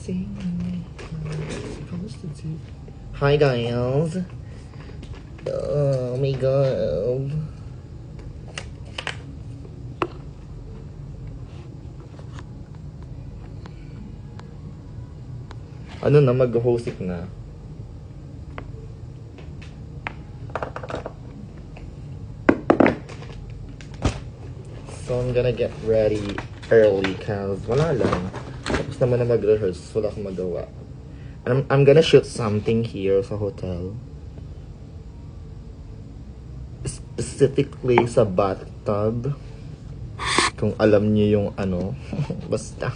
Hi guys. Oh my god. Ano na, mag-hosting na. So I'm gonna get ready early cause wala lang. Tapos naman na mag-rehearse, wala akong magawa. I'm gonna shoot something here sa hotel. Specifically sa bathtub. Kung alam niyo yung ano. Basta.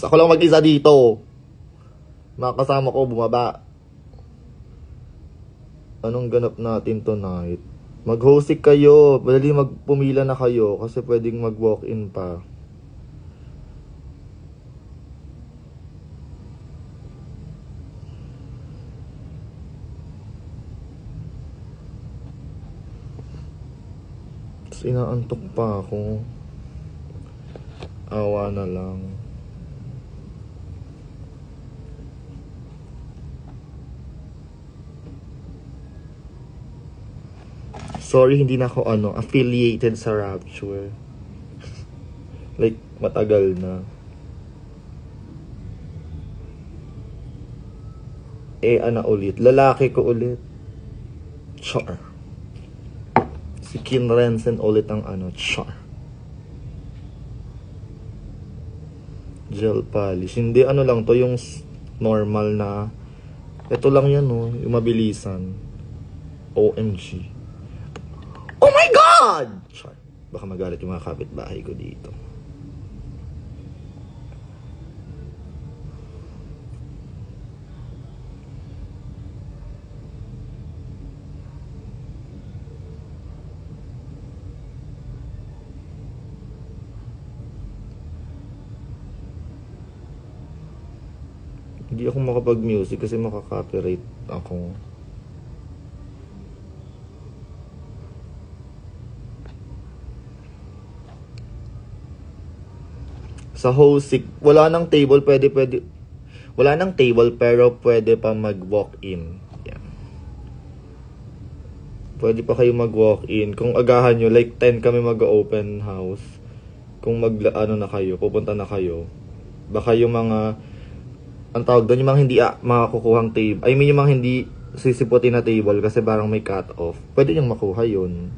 Ako lang mag-isa dito. Mga kasama ko bumaba. Anong ganap natin tonight? Mag-hosting kayo. Dali magpumila na kayo kasi pwedeng mag-walk-in pa. Tapos inaantok pa ako. Awa na lang. Sorry, hindi na ako affiliated sa Rapture. Like, matagal na. Ulit. Lalaki ko ulit. Char. Si Kim Rensen ulit ang char. Gel polish. Hindi lang to, yung normal na. Ito lang yan, yung mabilisan. OMG. Oh my God! Char. Baka magalit yung mga kapitbahay ko dito. Hindi ako makapag-music kasi makaka-copyright ako. Sa hosting, wala nang table, pwede. Wala nang table pero pwede pa mag-walk-in. Yan. Pwede pa kayo mag-walk-in. Kung agahan nyo, like 10 kami mag-open house. Kung na kayo, pupunta na kayo. Baka yung mga, ang tawag doon, yung mga hindi makakukuhang table. I mean, yung mga hindi sisiputin na table kasi parang may cut-off. Pwede nyo makuha yun.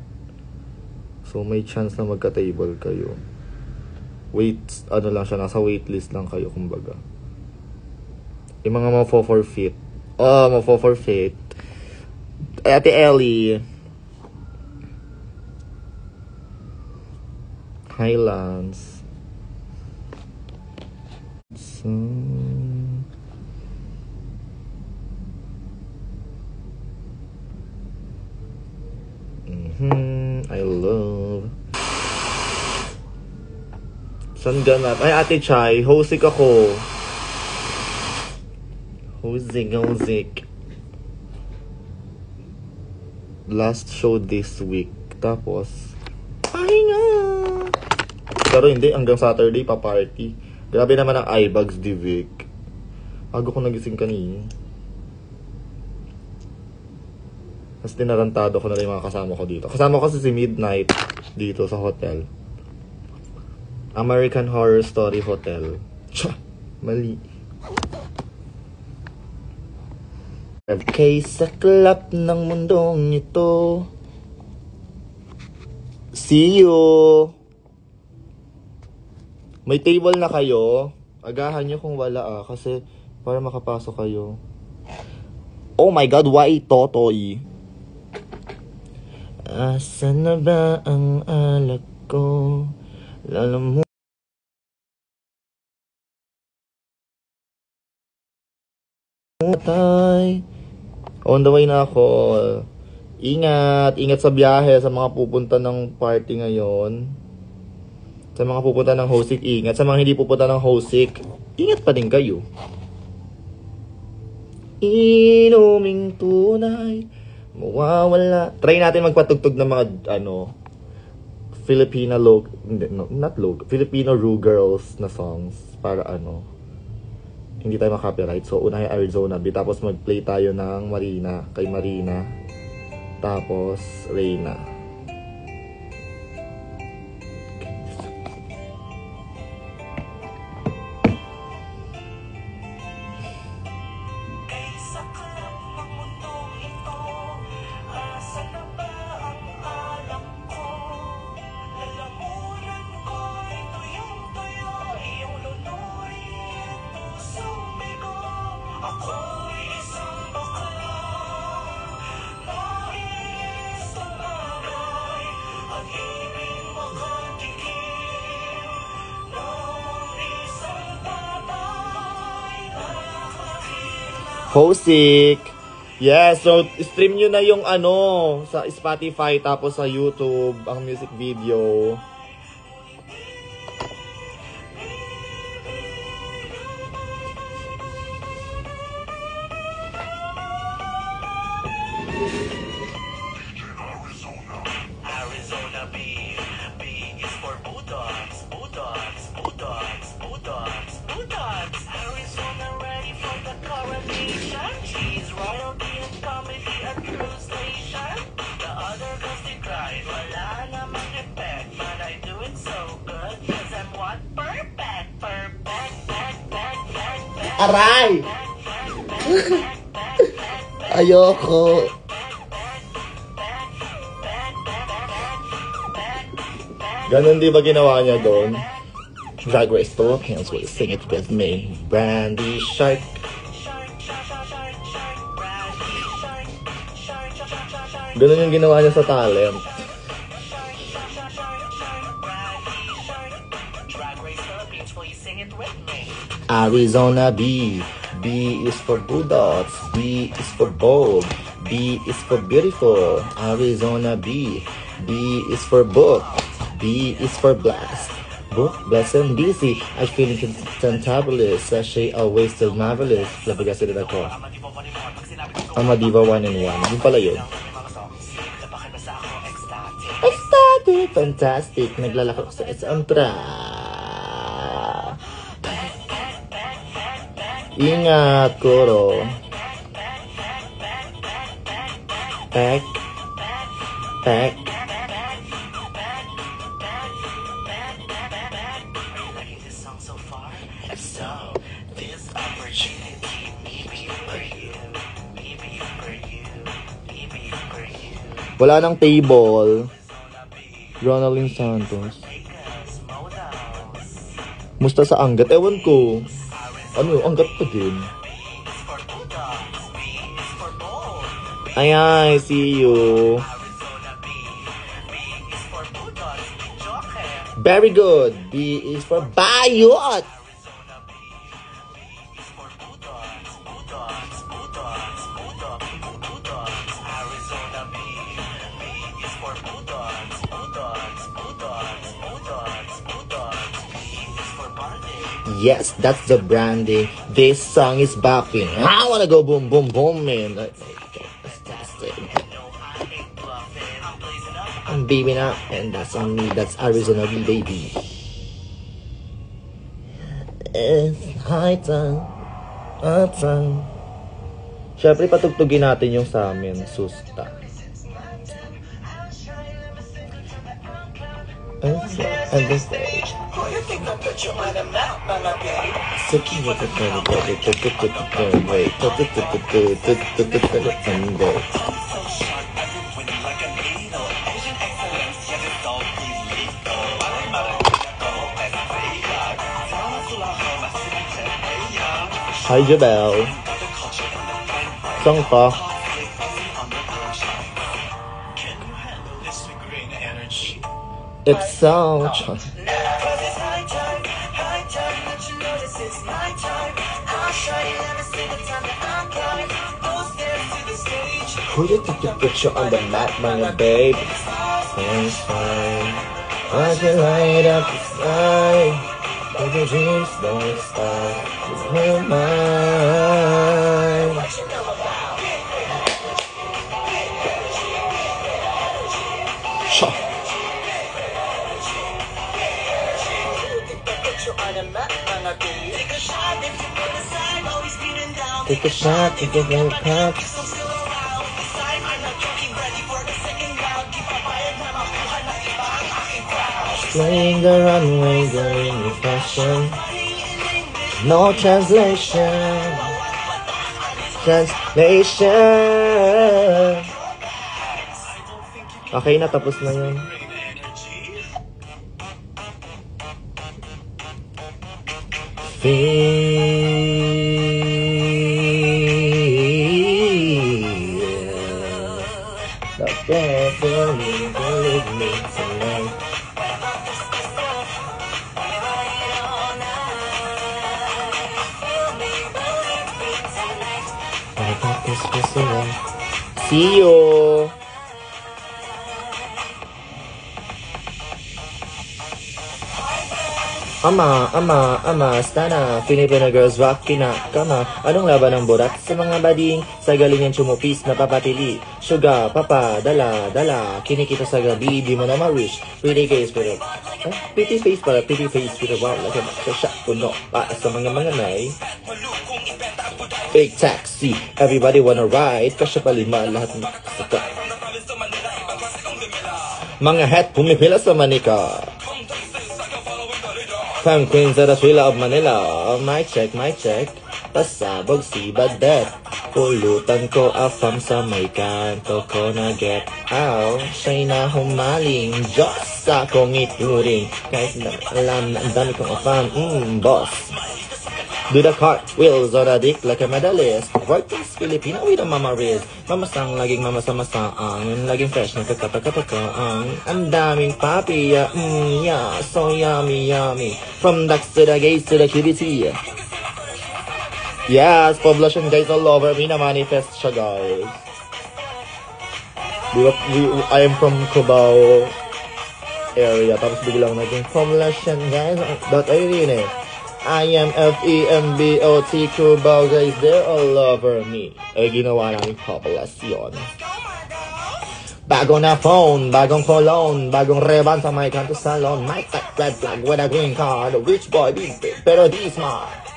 So, may chance na magka-table kayo. Wait, lang siya, nasa waitlist lang kayo, kumbaga. Yung mga ma-forfeit. Ma-forfeit. Ate Ellie. Highlands. So... I love... San ganap? Ay, Ate Chai, hosik ako. Hosik. Last show this week. Tapos, ay nga. Pero hindi, hanggang Saturday pa party. Grabe naman ang eyebags, Divik. Ago ko nagising kanina. Tapos dinarantado ko na rin yung mga kasama ko dito. Kasama ko kasi si Midnight dito sa hotel. American Horror Story Hotel. Mali. Kay saklap ng mundong ito. See you! May table na kayo. Agahan nyo kung wala kasi para makapasok kayo. Oh my God, why Totoy? Asan na ba ang alak ko? Lalo mo tay. On the way na ako. Ingat sa biyahe sa mga pupunta ng party ngayon. Sa mga pupunta ng hosik, ingat. Sa mga hindi pupunta ng hosik, ingat pa din kayo. Inuming tunay, mawawala. Try natin magpatugtog ng mga, Filipino Filipino Ru girls na songs para hindi tayo makapiright. So, unahin Arizona B, tapos mag-play tayo ng Marina, kay Marina, tapos Reyna. Hosik! Yes, so stream nyo na yung sa Spotify tapos sa YouTube ang music video. Arizona B, B is for Bulldogs, Bulldogs, Bulldogs, Bulldogs, Bulldogs. Arizona ready for the coronation. She's royalty and comedy at cruise station. The other girls they cried, wala namang effect, but I do it so good, cause I'm what? Perfect, perfect, perfect, perfect. Aray! Ayoko. Ganon di ba ginawa niya doon? Drag Race Philippines will sing it with me. Brandy Shark. Ganon yung ginawa niya sa talent. Arizona B. B is for Bulldogs. B is for bold. B is for beautiful. Arizona B. B is for book. B is for blast. Book, blast, and busy. I feel fantabulous. Sachet always still marvelous. Labagas din ako. Ang Madiva 1 and 1. Yung pala yun. Ecstatic, fantastic. Naglalakot sa Esantra. Ingat, Kuro. Pack. Pack. Wala nang table. Ronaldin Santos. Musta sa Angat? Ewan ko. Angat pa din. Ay, see you. Very good. B is for Bayot. Yes, that's the branding. This song is bopping. I wanna go boom, boom, boom, man. Fantastic. I'm beaming up, and that's on me. That's Arizona B, baby. It's high time. High time. Siyempre, patugtugin natin yung sa amin, Susta. And this stage. Hi, Jabel. Song pa. It's so who you think you put you on the map, my babe? It's fine. I can light up the sky. All your dreams don't stop. It's mine. Take a shot, take a little cup. Playing the runway, going with fashion. No translation. Translation. Okay na, tapos na yun. Feel the feeling, believe me tonight. I got this feeling. See you. Ama, stana, Filipino girls rock kama. Anong laban ng burak sa mga bading? Sa galingan chumupis, napapatili. Suga, papa, dala, kinikita sa gabi, di mo na ma-wish. Pretty face, pero, pretty face, pero wow, like a shot, puno, para sa mga nay. Big taxi, everybody wanna ride, kasya palima, lahat ng kasaka. Mga het, pumipila sa manika. Fam queens at the Thrilla of Manila. Mic check. Pasabog si Badet. Pulutan ko afam sa may kanto ko na get out. Siya'y na humaling. Diyos sa akong ituring. Kahit na alam na ang dami kong afam. Boss. Do the cartwheels on a dick like a medalist. Work is Filipino with a mama Riz. Mamasang, laging mamasa-masaan. Laging fresh, nagkakataka-taka. Ang daming papi, yeah, so yummy. From ducks to the gays to the QBT. Yes, poblacion guys all over me na manifest siya guys. I am from Cubao area. Tapos biglang naging poblacion guys. That ay rin eh. IMFEMBOT Cubao guys, they're all over me. Ay ginawa namin populasyon. Bago na phone, bagong cologne, bagong reban sa my kanto salon. My tech red flag with a green card, rich boy big pero di smart.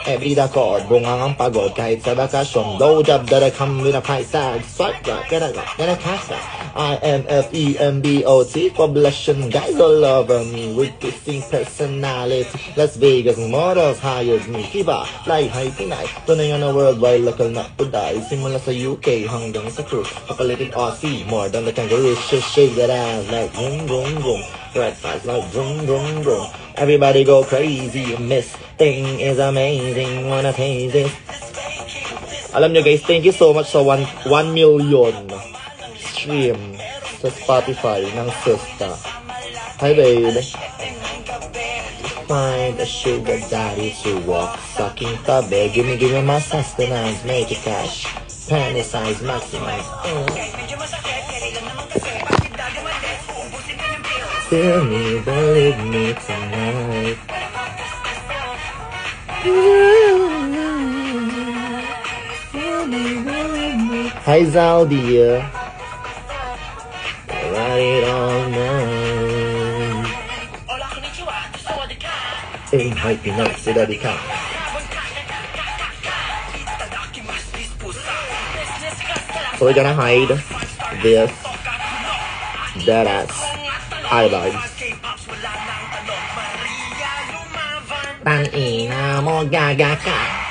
Every accord, bungang ang pagod kahit sa bakasyon. No job that I come with a price tag. Swipe right, get a cash tag. IMFEMBOT, poblacion guys all over me with kissing personality. Las Vegas models hired me. Kiba, fly high Pinay. Tunay na worldwide, local na puday. Simula sa UK hanggang sa crew. Kapalitin Aussie, more than the kangaroo. Shake that ass like vroom vroom vroom. Red flags like vroom vroom vroom. Everybody go crazy, Miss Thing is amazing, wanna taste it. Alam nyo guys, thank you so much sa 1 million stream sa Spotify ng Sista. Hi babe. Find a sugar daddy to walk, sucking tabi. Give me my sustenance, make it cash. Penny size, maximize. Feel me, believe me tonight. Hi Zaldia. Right all night. Hey, hi Pinay, sila di ka. So we're gonna hide this dead ass eyebags. Tangina mo, gaga ka.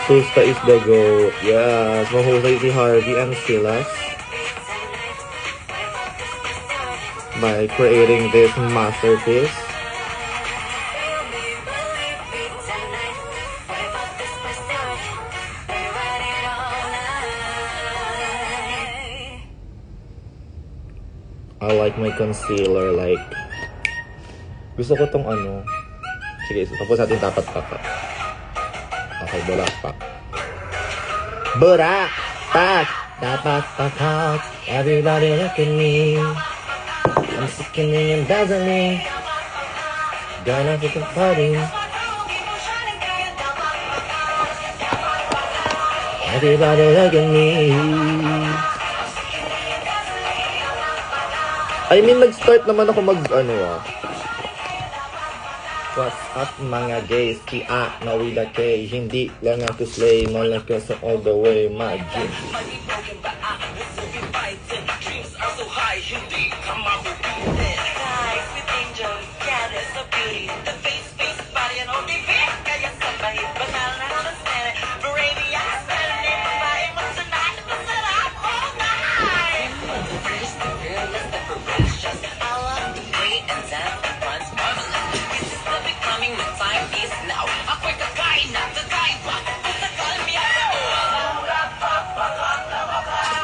Susta is the goat. Yes, mahusay si Harvey and Silas by creating this masterpiece. I like my concealer, like gusto ko tong ano. Sige, tapos natin tapat-tapat. Okay, bulak-pak. Bulak-pak! Tapat-tapat. Everybody look at me. I'm sickening and dazzling. Gonna get the party. Everybody look at me. I mean, nag-start naman ako What's up mga gays? Na with a K. Hindi lang ako slay. Malakas all the way, my G.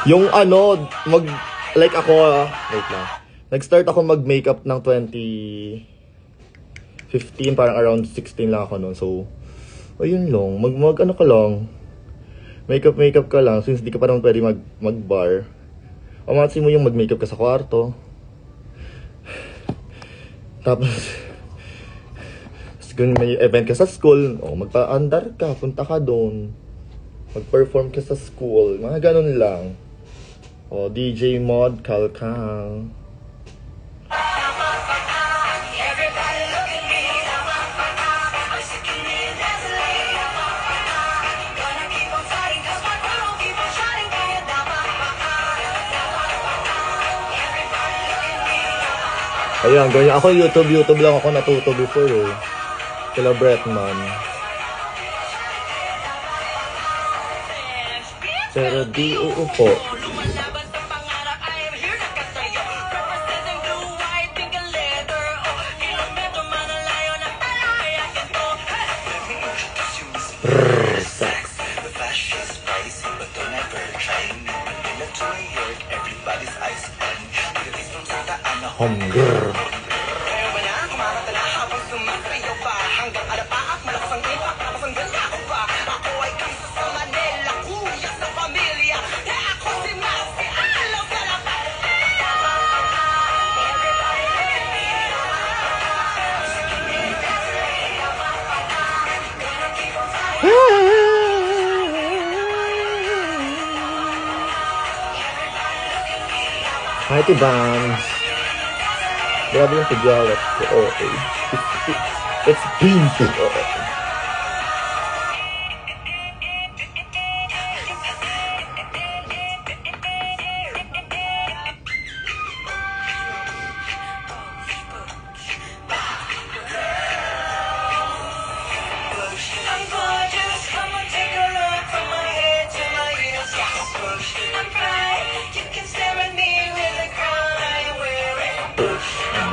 Yung like ako, wait lang. Nag-start ako mag-makeup ng 2015, parang around 16 lang ako noon. So, ayun lang, ano ka lang. Makeup ka lang since di ka pa naman pwede mag-bar. Amatsin mo yung mag-makeup ka sa kwarto. Tapos kung may event ka sa school, magpa-andar ka, punta ka doon. Mag-perform ka sa school, mga ganun lang. DJ Mod, Kalkal. Ayan, ganyan. Ako YouTube lang ako natuto before Kila Bretman. Pero di uupo. Sex. The fashion is pricey, but don't ever try me. Manila to New York, everybody's eyes on me. Release from Santa Ana, hunger. Hi, Tibans. Grabe yung pagyalat ko. It's painful.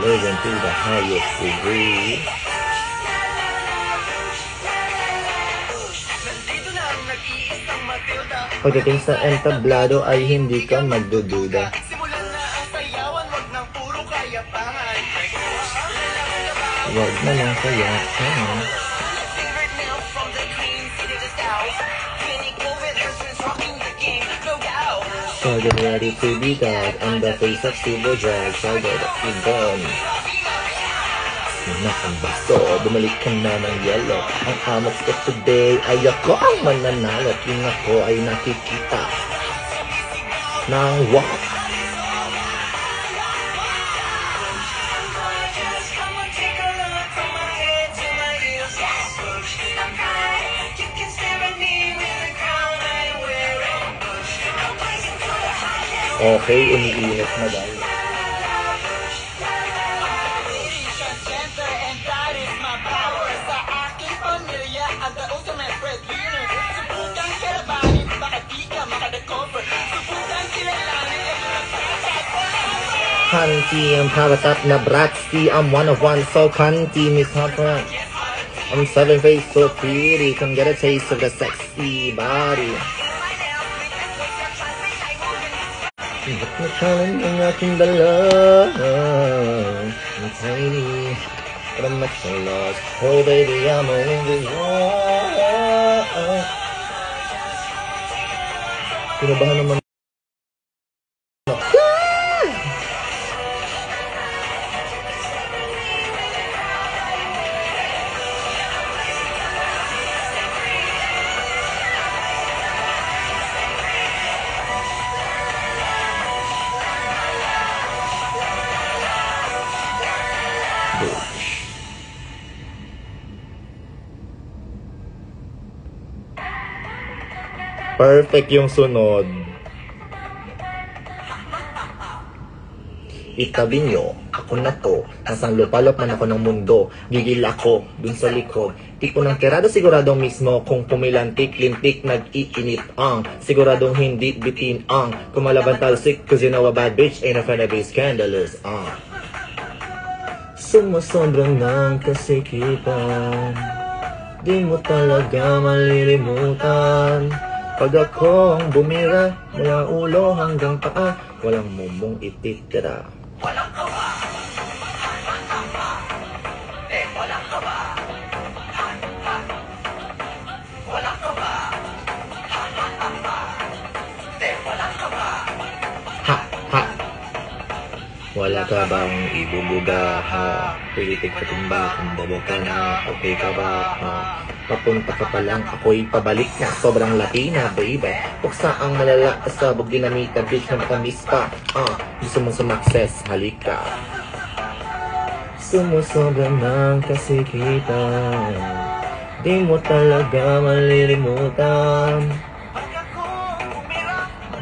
Living to the highest degree. Pagdating sa entablado ay hindi ka magdududa. Wag na lang kaya. So get ready to be God on the face of Silver Drag. So get it done. Nakang baso, bumalik ka na ng yellow. Ang amas ko today ay ako ang mananalo. Yung ako ay nakikita ng walk. Okay, umiinit na dahil. Kanti, I'm powered up na Bratsy. I'm one of one, so Kanti, Miss Hopper. I'm 7 face, so pretty. Come get a taste of the sexy body. Ba't nagkalan ang ating dala? I'm tiny, but I'm not so lost. Oh baby, I'm in this world. Kinabahan naman. Perfect yung sunod. Itabi nyo, ako na to. Nasang lupalop man ako ng mundo. Gigil ako, dun sa likod. Tipo ng tirado siguradong mismo. Kung pumilantik, lintik, nag-iinit ang siguradong hindi bitin ang kumalaban talsik. Cause you know a bad bitch ain't a fan of be scandalous Sumusobrang ng kasikipan. Di mo talaga malilimutan. Pag ako ang bumira, mula ulo hanggang paa, walang mumong ititira. Walang kawa. Walang kawa. Walang kawa. Walang kawa. Ha! Ha! Wala ka bang ibubuga, ha? Pilitig ka tumba, kung bobo ka na, okay ka ba, ha? Papunta ka pa lang, ako'y pabalik na. Sobrang Latina, baby. Buksa ang malala, kasabog dinamita, bitch na matamis pa. Gusto mong sumakses, halika. Sumusobrang ng kasikitan. Di mo talaga malilimutan.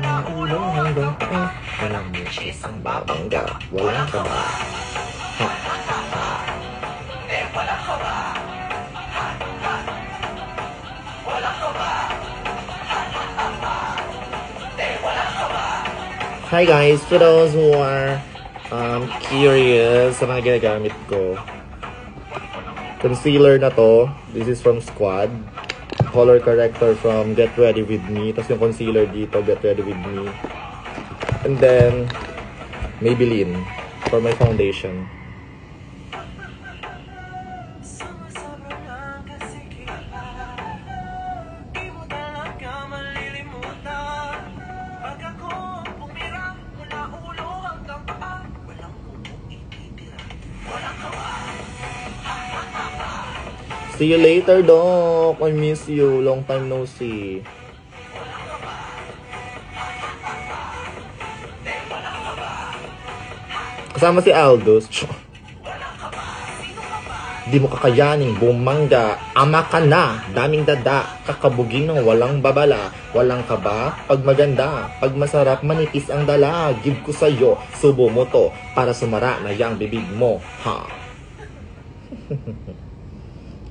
Ang ulo hanggang pa. Walang bitches ang babangga. Walang kaba. Ha, ha, ha. Walang kawa. Hi guys, for those who are curious sa mga ginagamit ko, concealer na to, this is from Squad, color corrector from Get Ready With Me, tapos yung concealer dito, Get Ready With Me, and then Maybelline for my foundation. See you later, Doc. I miss you. Long time no see. Kasama si Aldous. Di mo kakayaning bumangga. Ama ka na. Daming dada. Kakabugin ng walang babala. Walang kaba. Pag maganda. Pag masarap, manipis ang dala. Give ko sa'yo. Subo mo to. Para sumara na yang bibig mo. Ha?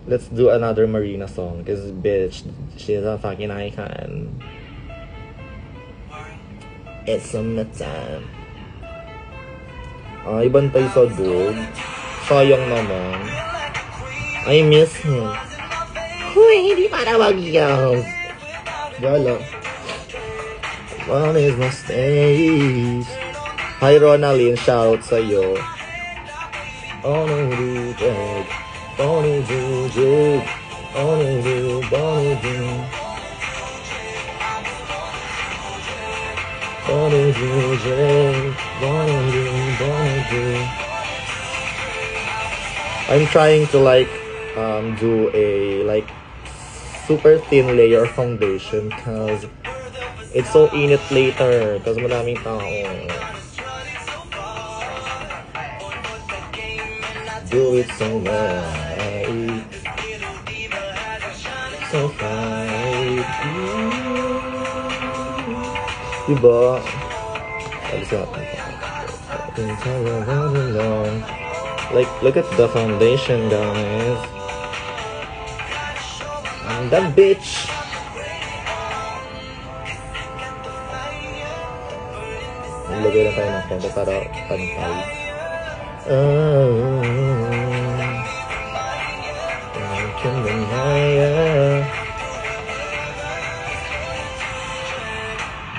Let's do another Marina song. Cause bitch, she's a fucking icon. It's summertime. Ay, bantay sa dog. Sayang naman. I miss him. Huy, hindi para mag-yaw. Gala. One is my stage. Hi, Ronaldin. Shout sa'yo. Oh, no, dude. Bonnie do, Bonnie do, Bonnie do, Bonnie do, Bonnie do, Bonnie do. I'm trying to do a super thin layer of foundation because it's so init later because maraming tao. Do it so right, so right. Diba? Look at the foundation, guys. I'm the bitch. Maglagay na tayo ng konti para pantay.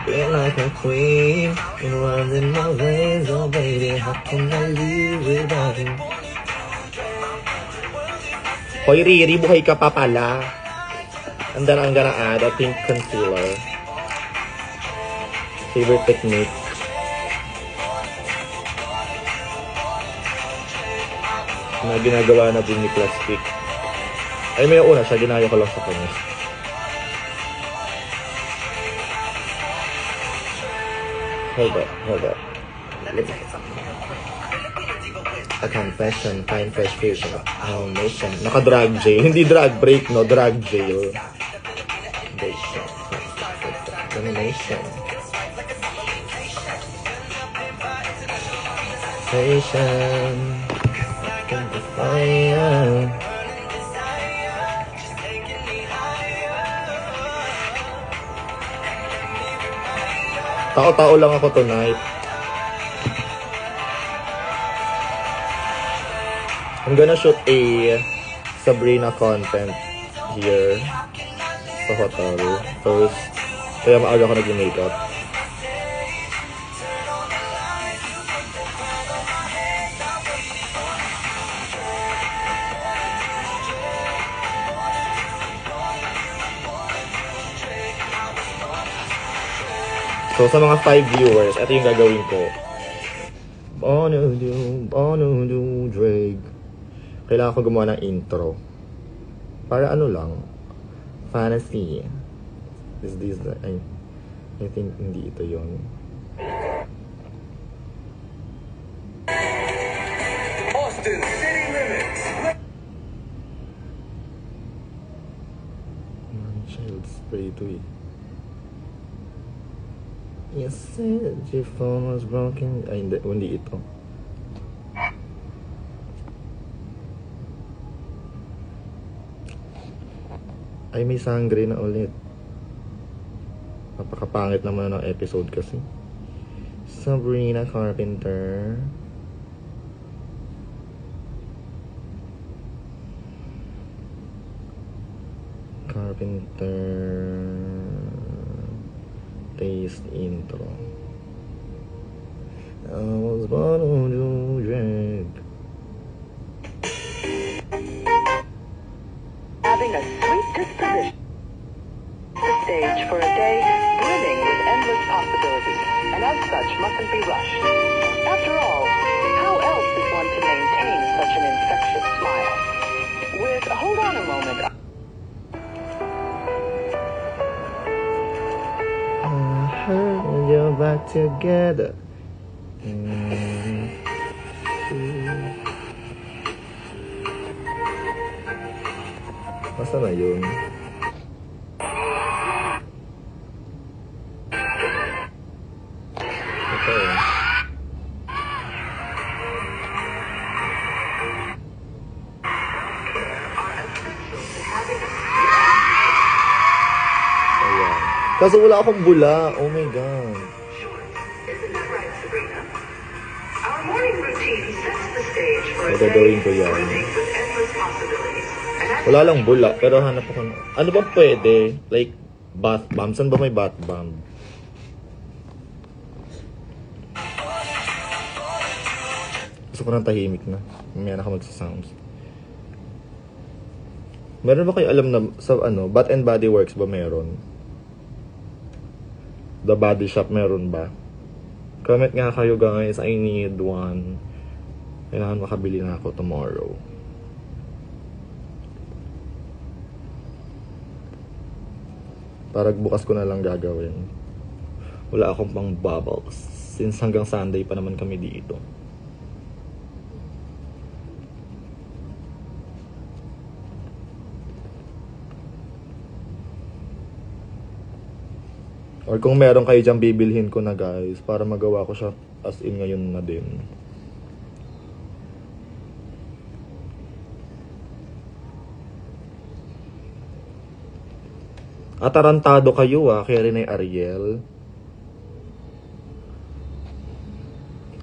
Feel like a queen, and running my ways, oh baby, how can I live without you? Hoy Riri, buhay ka pa pala. And then I'm gonna add a pink concealer. Favorite technique. Na ginagawa na din ni Plastic. Ay, may una siya, ginaya ko lang sa kanya. Hold up. A confession, fine fresh fusion, nation. Naka-drag jail. Hindi drag break, no? Drag jail. nation. Nation. Fire. Tao-tao lang ako tonight. I'm gonna shoot a Sabrina content here sa hotel first. Kaya maaga ako nag-makeup. So sa mga 5 viewers, ito yung gagawin ko. Bono do, Drake. Kailangan ko gumawa ng intro. Para ano lang, fantasy. I think hindi ito yun. Austin City Limits. Child spray ito eh. You said your phone was broken. Ay, hindi ito. Ay, may sangre na ulit. Napakapangit naman ng episode kasi. Sabrina Carpenter. Taste intro. I was born to drink. Having a sweet disposition. The stage for a day brimming with endless possibilities, and as such mustn't be rushed. After all, how else is one to maintain such an infectious smile? Hold on a moment. You're back together. Masa na yun? Okay. Ayan. Kaso wala akong bula. Oh my God. Isn't that right, Sabrina? Our morning routine sets the stage for a So, gagawin ko day yan. brimming with endless possibilities. And as Wala lang bula, pero hanap ako ng... Ano bang pwede? Like, bath bomb? Saan ba may bath bomb? Gusto ko ng tahimik na. Mamaya na ka magsasounds. Meron ba kayo alam na sa ano, Bath and Body Works ba meron? The Body Shop meron ba? Comment nga kayo guys, I need one. Kailangan makabili na ako tomorrow. Parang bukas ko na lang gagawin. Wala akong pang bubbles. Since hanggang Sunday pa naman kami dito. Or kung meron kayo dyan, bibilhin ko na guys. Para magawa ko siya as in ngayon na din. Atarantado kayo kaya rin ay Ariel.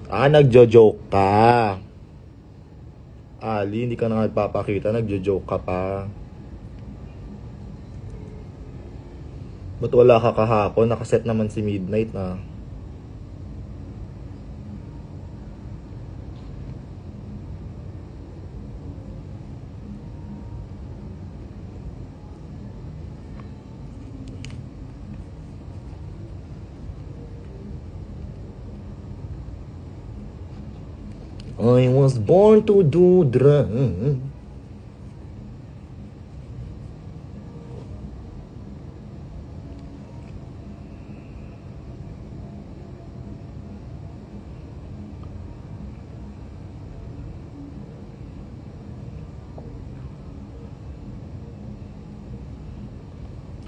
Nagjo-joke ka. Ali, hindi ka na nagpapakita, nagjo-joke ka pa. Ba't wala ka kahapon? Nakaset naman si Midnight na. I was born to do drugs.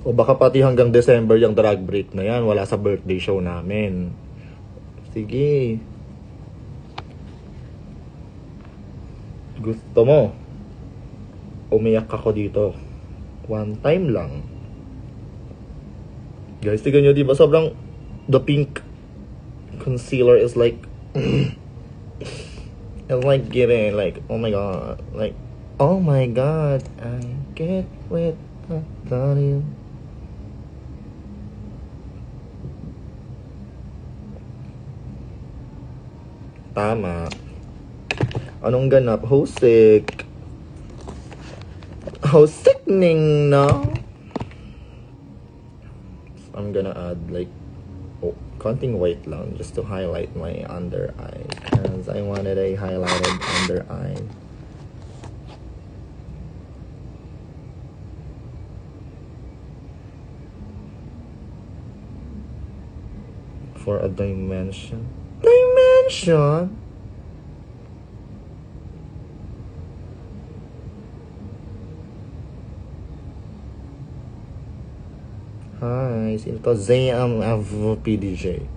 O baka pati hanggang December yung drag break na yan, wala sa birthday show namin. Sige. Gusto mo? Umiyak ako dito. One time lang. Guys, tignan nyo, diba sobrang the pink concealer is like it's like getting like, oh my god, like, oh my god, I get with you. Tama. Anong ganap? Hosik. Sickening, no? I'm gonna add like konting white lang just to highlight my under eye because I wanted a highlighted under eye. For a dimension. Hi, sino to? ZM of PDJ.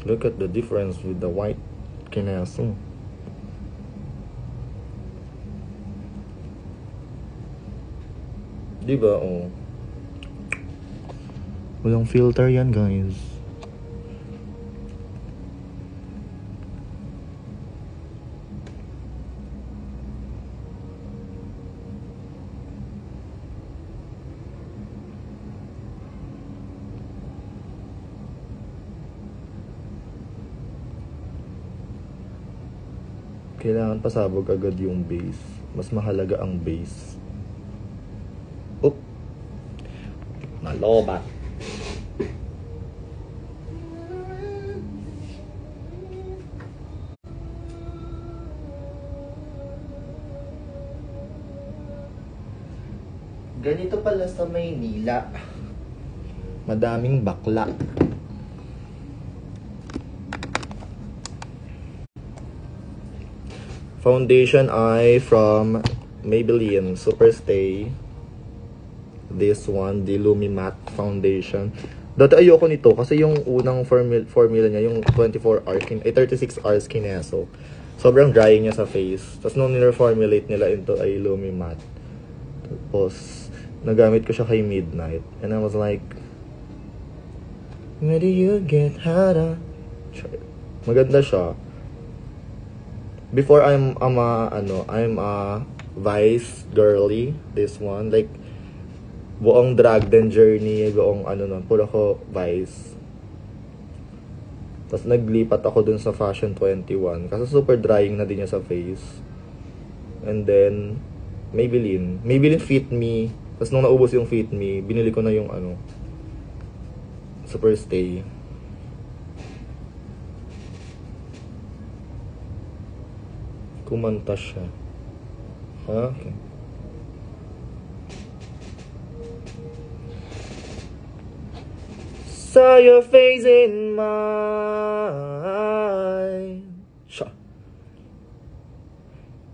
Look at the difference with the white kinaso. Diba, oh. Walang filter yan, guys. Kailangan pasabog agad yung base. Mas mahalaga ang base. Oop. Malobat. Ganito pala sa Maynila. Madaming bakla. Foundation ay from Maybelline Superstay. This one, the Lumi Matte Foundation. Dati ayoko nito kasi yung unang formula niya, yung 24 hours, 36 hours kineso. Sobrang dry niya sa face. Tapos nung nire-formulate nila into ay Lumi Matte. Tapos, nagamit ko siya kay Midnight. And I was like, where do you get hotter? Maganda siya. Before I'm a Vice girly, this one, like buong drag den journey, buong puro ko Vice. Tapos naglipat ako dun sa Fashion 21 kasi super drying na din niya sa face. And then Maybelline Fit Me. Tapos nung naubos yung Fit Me, binili ko na yung Superstay. Kumanta siya. Okay. Saw your face in mine. Siya.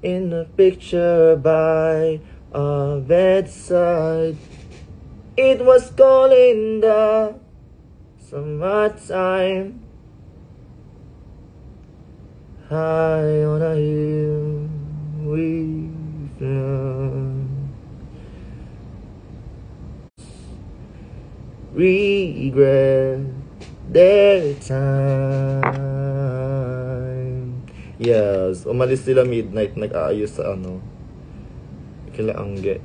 In a picture by a bedside. It was cold in the summertime. High on a hill, we found regret their time. Yes, umalis sila Midnight, nag-aayos sa kila Angge.